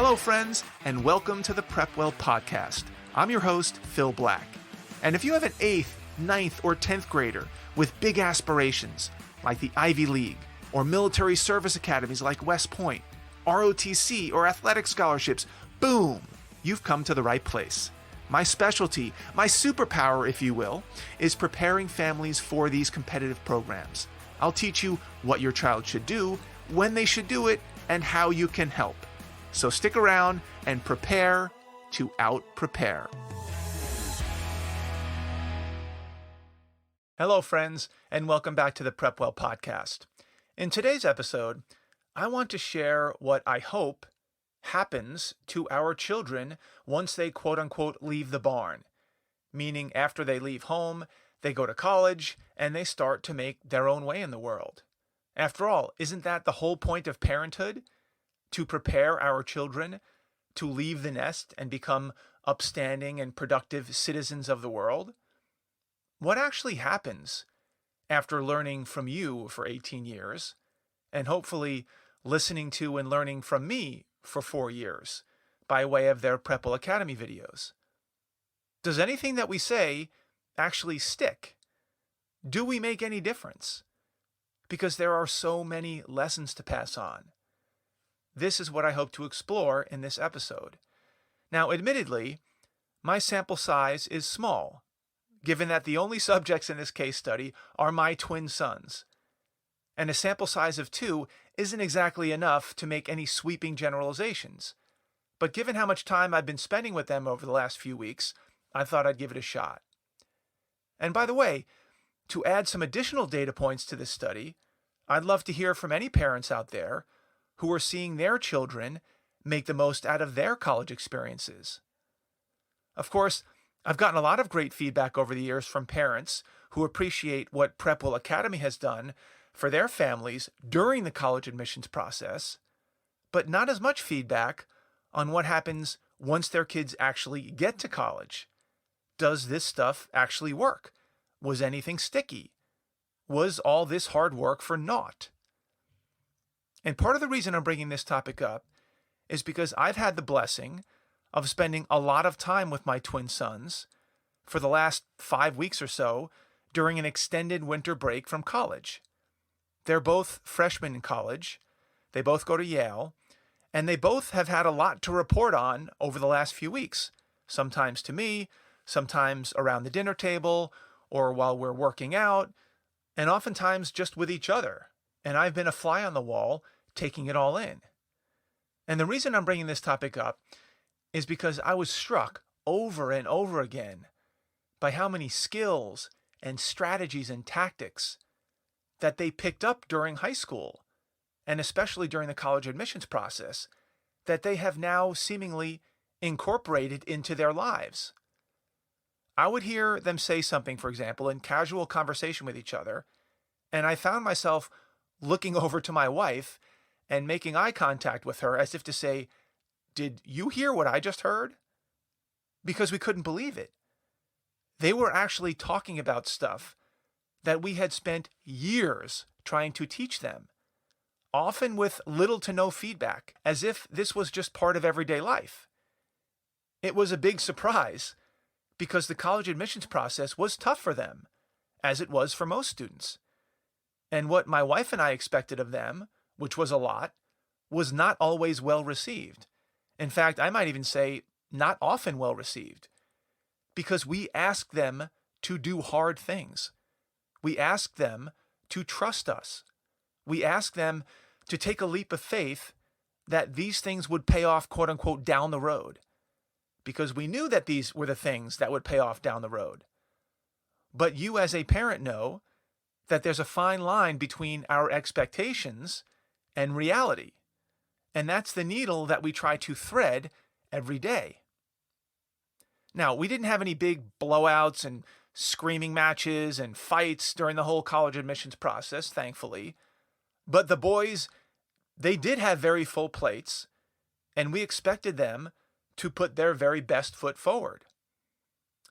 Hello, friends, and welcome to the PrepWell podcast. I'm your host, Phil Black. And if you have an 8th, 9th, or 10th grader with big aspirations, like the Ivy League, or military service academies like West Point, ROTC, or athletic scholarships, boom, you've come to the right place. My specialty, my superpower, if you will, is preparing families for these competitive programs. I'll teach you what your child should do, when they should do it, and how you can help. So stick around and prepare to out-prepare. Hello, friends, and welcome back to the PrepWell podcast. In today's episode, I want to share what I hope happens to our children once they quote-unquote leave the barn, meaning after they leave home, they go to college, and they start to make their own way in the world. After all, isn't that the whole point of parenthood? To prepare our children to leave the nest and become upstanding and productive citizens of the world? What actually happens after learning from you for 18 years and hopefully listening to and learning from me for 4 years by way of their PrepWell Academy videos? Does anything that we say actually stick? Do we make any difference? Because there are so many lessons to pass on. This is what I hope to explore in this episode. Now, admittedly, my sample size is small, given that the only subjects in this case study are my twin sons. And a sample size of 2 isn't exactly enough to make any sweeping generalizations. But given how much time I've been spending with them over the last few weeks, I thought I'd give it a shot. And by the way, to add some additional data points to this study, I'd love to hear from any parents out there who are seeing their children make the most out of their college experiences. Of course, I've gotten a lot of great feedback over the years from parents who appreciate what PrepWell Academy has done for their families during the college admissions process, but not as much feedback on what happens once their kids actually get to college. Does this stuff actually work? Was anything sticky? Was all this hard work for naught? And part of the reason I'm bringing this topic up is because I've had the blessing of spending a lot of time with my twin sons for the last 5 weeks or so during an extended winter break from college. They're both freshmen in college, they both go to Yale, and they both have had a lot to report on over the last few weeks, sometimes to me, sometimes around the dinner table, or while we're working out, and oftentimes just with each other. And I've been a fly on the wall, taking it all in. And the reason I'm bringing this topic up is because I was struck over and over again by how many skills and strategies and tactics that they picked up during high school, and especially during the college admissions process, that they have now seemingly incorporated into their lives. I would hear them say something, for example, in casual conversation with each other, and I found myself looking over to my wife and making eye contact with her as if to say, "Did you hear what I just heard?" Because we couldn't believe it. They were actually talking about stuff that we had spent years trying to teach them, often with little to no feedback, as if this was just part of everyday life. It was a big surprise because the college admissions process was tough for them, as it was for most students. And what my wife and I expected of them, which was a lot, was not always well received. In fact, I might even say not often well received, because we asked them to do hard things. We asked them to trust us. We asked them to take a leap of faith that these things would pay off, quote unquote, down the road, because we knew that these were the things that would pay off down the road. But you as a parent know that there's a fine line between our expectations and reality. And that's the needle that we try to thread every day. Now, we didn't have any big blowouts and screaming matches and fights during the whole college admissions process, thankfully. But the boys, they did have very full plates, and we expected them to put their very best foot forward.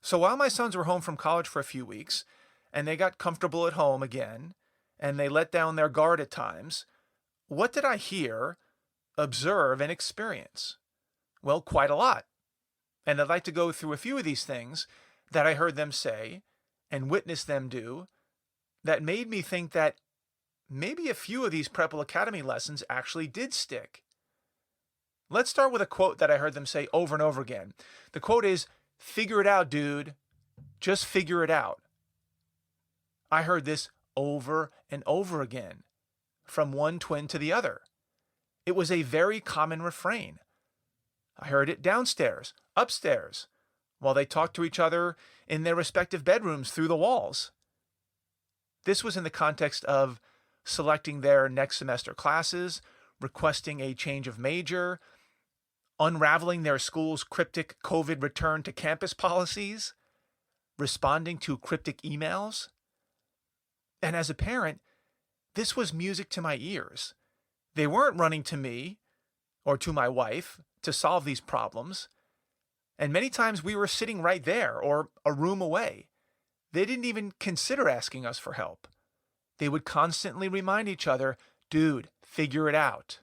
So while my sons were home from college for a few weeks, and they got comfortable at home again, and they let down their guard at times, what did I hear, observe, and experience? Well, quite a lot. And I'd like to go through a few of these things that I heard them say and witnessed them do that made me think that maybe a few of these PrepWell Academy lessons actually did stick. Let's start with a quote that I heard them say over and over again. The quote is, "Figure it out, dude. Just figure it out." I heard this over and over again from one twin to the other. It was a very common refrain. I heard it downstairs, upstairs, while they talked to each other in their respective bedrooms through the walls. This was in the context of selecting their next semester classes, requesting a change of major, unraveling their school's cryptic COVID return to campus policies, responding to cryptic emails. And as a parent, this was music to my ears. They weren't running to me or to my wife to solve these problems. And many times we were sitting right there or a room away. They didn't even consider asking us for help. They would constantly remind each other, "Dude, figure it out."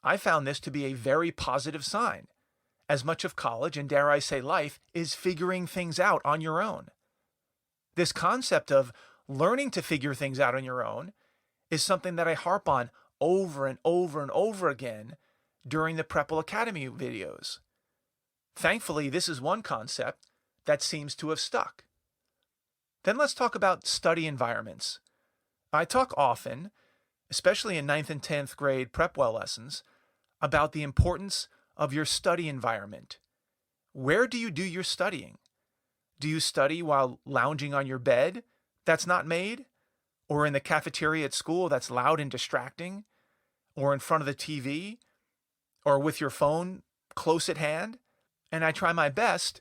I found this to be a very positive sign, as much of college, and dare I say life, is figuring things out on your own. This concept of learning to figure things out on your own is something that I harp on over and over and over again during the PrepWell Academy videos. Thankfully, this is one concept that seems to have stuck. Then let's talk about study environments. I talk often, especially in 9th and 10th grade PrepWell lessons, about the importance of your study environment. Where do you do your studying? Do you study while lounging on your bed that's not made? Or in the cafeteria at school that's loud and distracting? Or in front of the TV? Or with your phone close at hand? And I try my best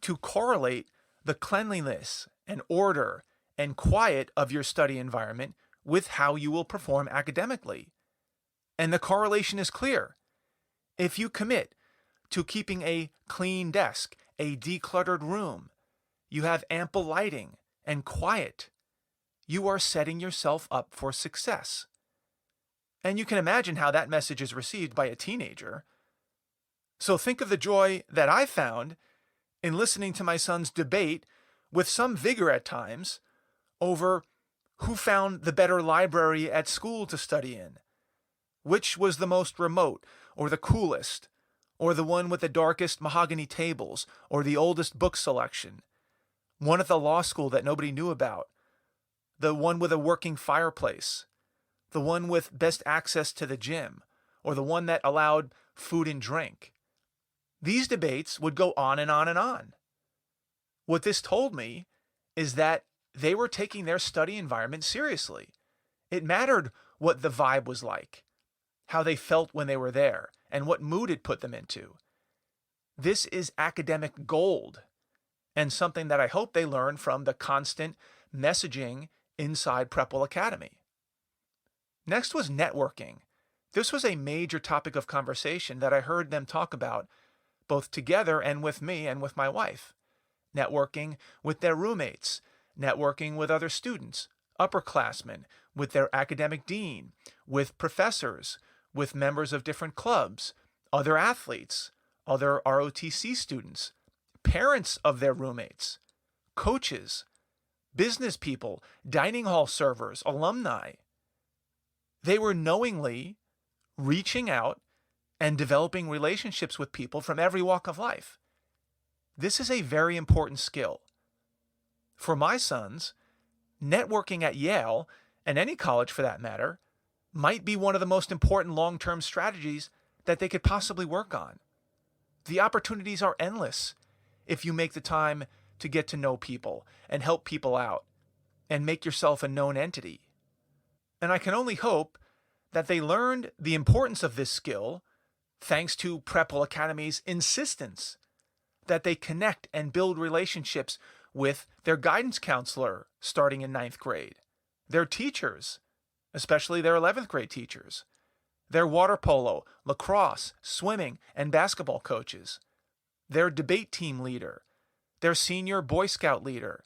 to correlate the cleanliness and order and quiet of your study environment with how you will perform academically. And the correlation is clear. If you commit to keeping a clean desk, a decluttered room, you have ample lighting and quiet, you are setting yourself up for success. And you can imagine how that message is received by a teenager. So think of the joy that I found in listening to my son's debate with some vigor at times over who found the better library at school to study in, which was the most remote or the coolest, or the one with the darkest mahogany tables or the oldest book selection, one at the law school that nobody knew about, the one with a working fireplace, the one with best access to the gym, or the one that allowed food and drink. These debates would go on and on and on. What this told me is that they were taking their study environment seriously. It mattered what the vibe was like, how they felt when they were there, and what mood it put them into. This is academic gold, and something that I hope they learn from the constant messaging inside PrepWell Academy. Next was networking. This was a major topic of conversation that I heard them talk about, both together and with me and with my wife. Networking with their roommates, networking with other students, upperclassmen, with their academic dean, with professors, with members of different clubs, other athletes, other ROTC students, parents of their roommates, coaches, business people, dining hall servers, alumni. They were knowingly reaching out and developing relationships with people from every walk of life. This is a very important skill. For my sons, networking at Yale, and any college for that matter, might be one of the most important long-term strategies that they could possibly work on. The opportunities are endless if you make the time to get to know people and help people out and make yourself a known entity. And I can only hope that they learned the importance of this skill thanks to PrepWell Academy's insistence that they connect and build relationships with their guidance counselor starting in 9th grade, their teachers, especially their 11th grade teachers, their water polo, lacrosse, swimming, and basketball coaches, their debate team leader, their senior Boy Scout leader,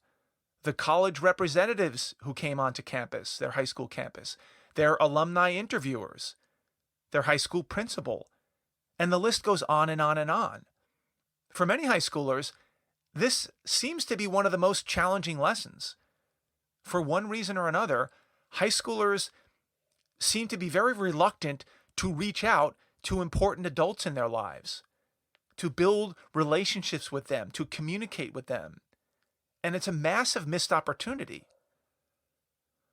the college representatives who came onto campus, their high school campus, their alumni interviewers, their high school principal, And the list goes on and on and on. For many high schoolers, this seems to be one of the most challenging lessons. For one reason or another, high schoolers seem to be very reluctant to reach out to important adults in their lives, to build relationships with them, to communicate with them. And it's a massive missed opportunity.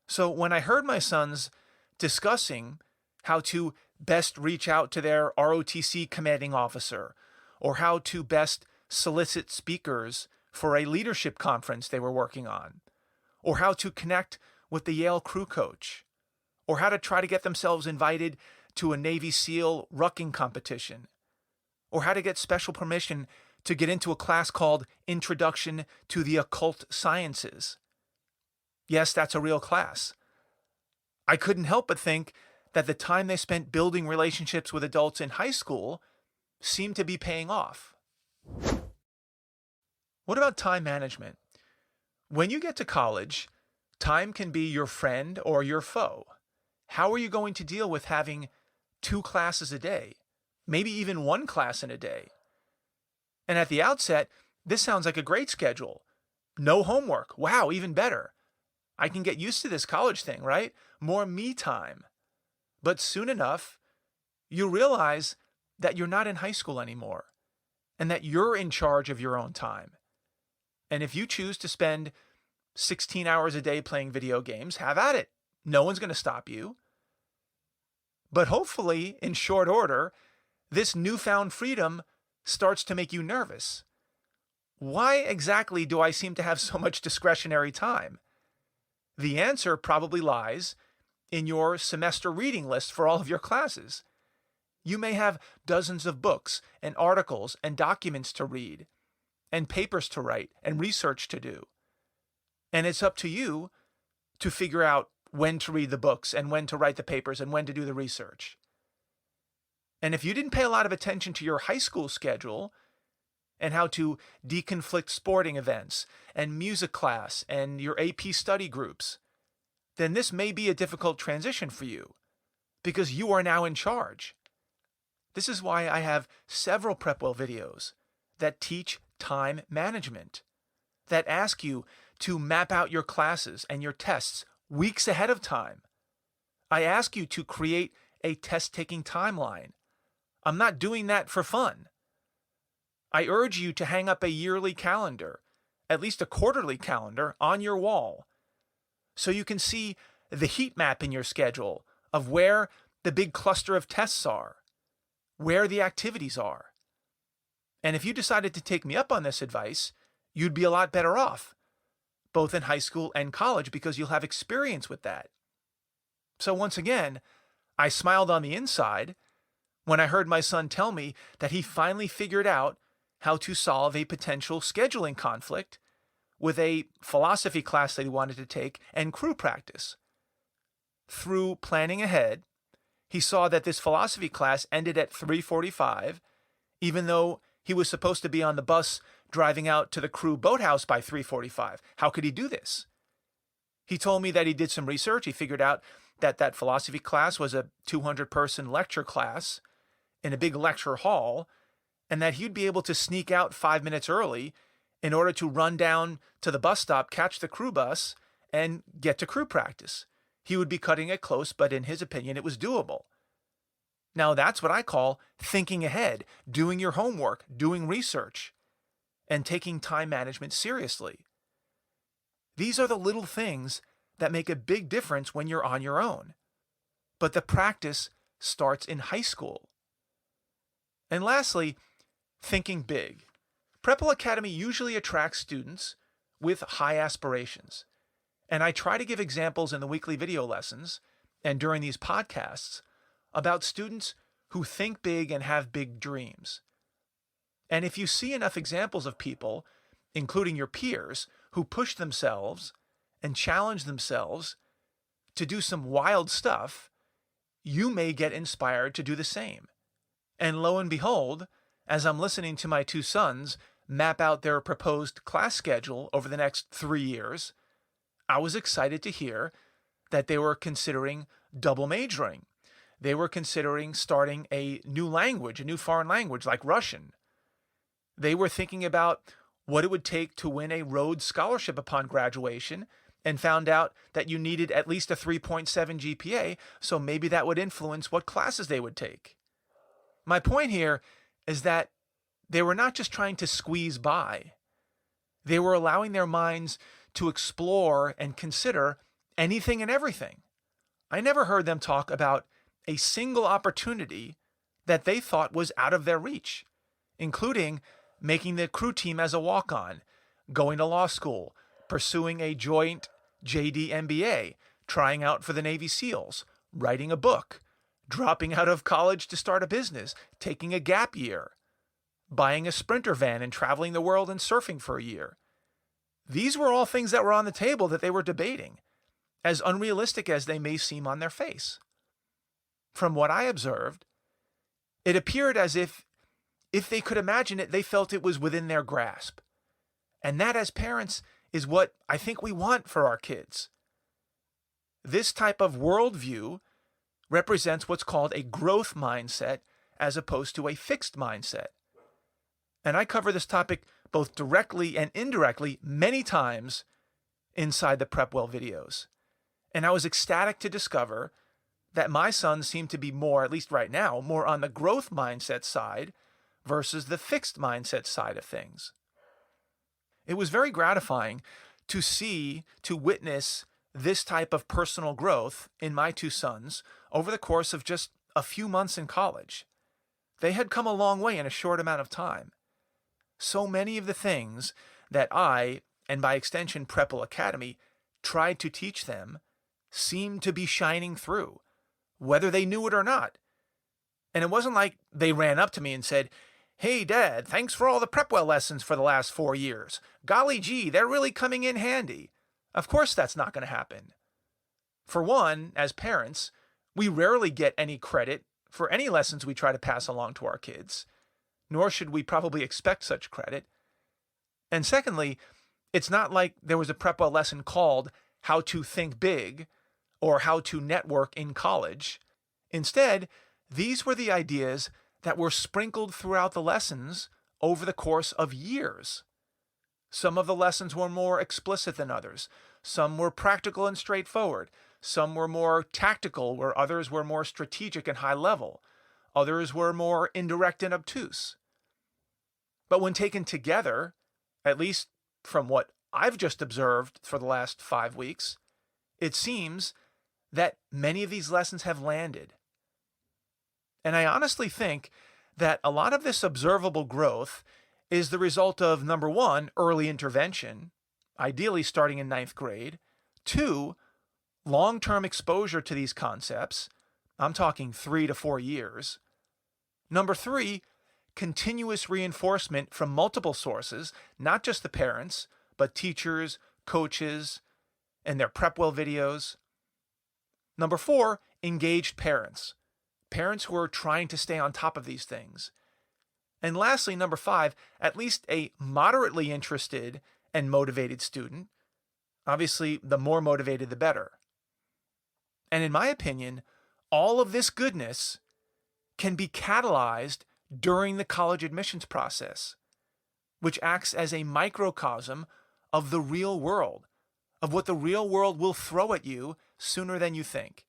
So when I heard my sons discussing how to best reach out to their ROTC commanding officer, or how to best solicit speakers for a leadership conference they were working on, or how to connect with the Yale crew coach, or how to try to get themselves invited to a Navy SEAL rucking competition, or how to get special permission to get into a class called Introduction to the Occult Sciences. Yes, that's a real class. I couldn't help but think that the time they spent building relationships with adults in high school seemed to be paying off. What about time management? When you get to college, time can be your friend or your foe. How are you going to deal with having 2 classes a day, maybe even 1 class in a day? And at the outset, this sounds like a great schedule. No homework. Wow, even better. I can get used to this college thing, right? More me time. But soon enough, you realize that you're not in high school anymore and that you're in charge of your own time. And if you choose to spend 16 hours a day playing video games, have at it. No one's going to stop you. But hopefully, in short order, this newfound freedom starts to make you nervous. Why exactly do I seem to have so much discretionary time? The answer probably lies in your semester reading list for all of your classes. You may have dozens of books and articles and documents to read, and papers to write and research to do. And it's up to you to figure out when to read the books and when to write the papers and when to do the research. And if you didn't pay a lot of attention to your high school schedule and how to deconflict sporting events and music class and your AP study groups, then this may be a difficult transition for you because you are now in charge. This is why I have several PrepWell videos that teach time management, that ask you to map out your classes and your tests weeks ahead of time. I ask you to create a test-taking timeline. I'm not doing that for fun. I urge you to hang up a yearly calendar, at least a quarterly calendar, on your wall, so you can see the heat map in your schedule of where the big cluster of tests are, where the activities are. And if you decided to take me up on this advice, you'd be a lot better off, both in high school and college, because you'll have experience with that. So once again, I smiled on the inside when I heard my son tell me that he finally figured out how to solve a potential scheduling conflict with a philosophy class that he wanted to take and crew practice. Through planning ahead, he saw that this philosophy class ended at 3:45, even though he was supposed to be on the bus driving out to the crew boathouse by 3:45. How could he do this? He told me that he did some research. He figured out that that philosophy class was a 200-person lecture class in a big lecture hall, and that he'd be able to sneak out 5 minutes early in order to run down to the bus stop, catch the crew bus, and get to crew practice. He would be cutting it close, but in his opinion, it was doable. Now, that's what I call thinking ahead, doing your homework, doing research, and taking time management seriously. These are the little things that make a big difference when you're on your own. But the practice starts in high school. And lastly, thinking big. PrepWell Academy usually attracts students with high aspirations. And I try to give examples in the weekly video lessons and during these podcasts about students who think big and have big dreams. And if you see enough examples of people, including your peers, who push themselves and challenge themselves to do some wild stuff, you may get inspired to do the same. And lo and behold, as I'm listening to my 2 sons map out their proposed class schedule over the next 3 years, I was excited to hear that they were considering double majoring, they were considering starting a new language, a new foreign language like Russian. They were thinking about what it would take to win a Rhodes Scholarship upon graduation and found out that you needed at least a 3.7 GPA, so maybe that would influence what classes they would take. My point here is that they were not just trying to squeeze by. They were allowing their minds to explore and consider anything and everything. I never heard them talk about a single opportunity that they thought was out of their reach, including making the crew team as a walk-on, going to law school, pursuing a joint JD MBA, trying out for the Navy SEALs, writing a book, dropping out of college to start a business, taking a gap year, buying a Sprinter van and traveling the world and surfing for a year. These were all things that were on the table that they were debating, as unrealistic as they may seem on their face. From what I observed, it appeared as if they could imagine it, they felt it was within their grasp. And that, as parents, is what I think we want for our kids. This type of worldview represents what's called a growth mindset as opposed to a fixed mindset. And I cover this topic both directly and indirectly many times inside the PrepWell videos. And I was ecstatic to discover that my son seemed to be more, at least right now, more on the growth mindset side versus the fixed mindset side of things. It was very gratifying to witness this type of personal growth in my two sons over the course of just a few months in college. They had come a long way in a short amount of time. So many of the things that I, and by extension PrepWell Academy, tried to teach them seemed to be shining through, whether they knew it or not. And it wasn't like they ran up to me and said, "Hey, Dad, thanks for all the PrepWell lessons for the last 4 years. Golly gee, they're really coming in handy." Of course that's not going to happen. For one, as parents, we rarely get any credit for any lessons we try to pass along to our kids, nor should we probably expect such credit. And secondly, it's not like there was a PrepWell lesson called How to Think Big or How to Network in College. Instead, these were the ideas that were sprinkled throughout the lessons over the course of years. Some of the lessons were more explicit than others. Some were practical and straightforward. Some were more tactical, where others were more strategic and high level. Others were more indirect and obtuse. But when taken together, at least from what I've just observed for the last 5 weeks, it seems that many of these lessons have landed. And I honestly think that a lot of this observable growth is the result of, number one, early intervention, ideally starting in 9th grade. 2, long-term exposure to these concepts. I'm talking 3 to 4 years. Number 3, continuous reinforcement from multiple sources, not just the parents, but teachers, coaches, and their PrepWell videos. Number 4, engaged parents. Parents who are trying to stay on top of these things. And lastly, number 5, at least a moderately interested and motivated student. Obviously, the more motivated, the better. And in my opinion, all of this goodness can be catalyzed during the college admissions process, which acts as a microcosm of the real world, of what the real world will throw at you sooner than you think.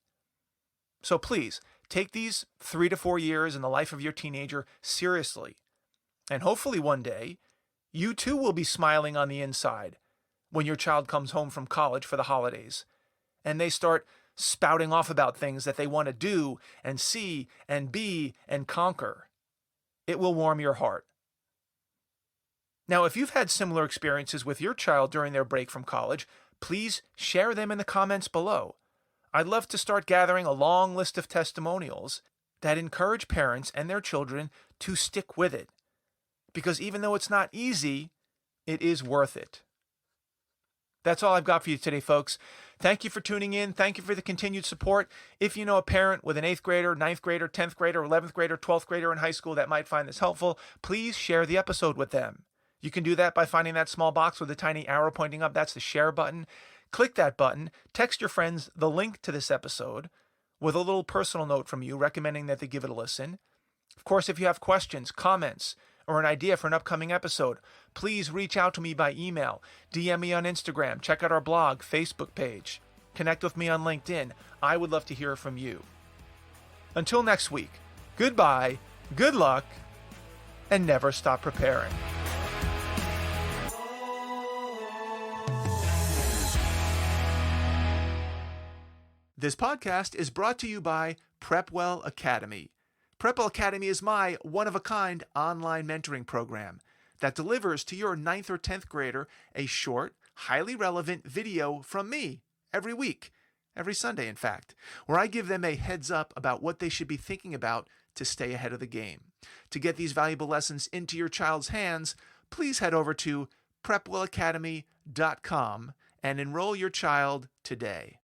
So please, take these 3 to 4 years in the life of your teenager seriously. And hopefully one day, you too will be smiling on the inside when your child comes home from college for the holidays and they start spouting off about things that they want to do and see and be and conquer. It will warm your heart. Now, if you've had similar experiences with your child during their break from college, please share them in the comments below. I'd love to start gathering a long list of testimonials that encourage parents and their children to stick with it. Because even though it's not easy, it is worth it. That's all I've got for you today, folks. Thank you for tuning in. Thank you for the continued support. If you know a parent with an 8th grader, 9th grader, 10th grader, 11th grader, 12th grader in high school that might find this helpful, please share the episode with them. You can do that by finding that small box with a tiny arrow pointing up. That's the share button. Click that button, text your friends the link to this episode, with a little personal note from you recommending that they give it a listen. Of course, if you have questions, comments, or an idea for an upcoming episode, please reach out to me by email, DM me on Instagram, check out our blog, Facebook page, connect with me on LinkedIn. I would love to hear from you. Until next week, goodbye, good luck, and never stop preparing. This podcast is brought to you by PrepWell Academy. PrepWell Academy is my one-of-a-kind online mentoring program that delivers to your 9th or 10th grader a short, highly relevant video from me every week, every Sunday in fact, where I give them a heads up about what they should be thinking about to stay ahead of the game. To get these valuable lessons into your child's hands, please head over to PrepWellAcademy.com and enroll your child today.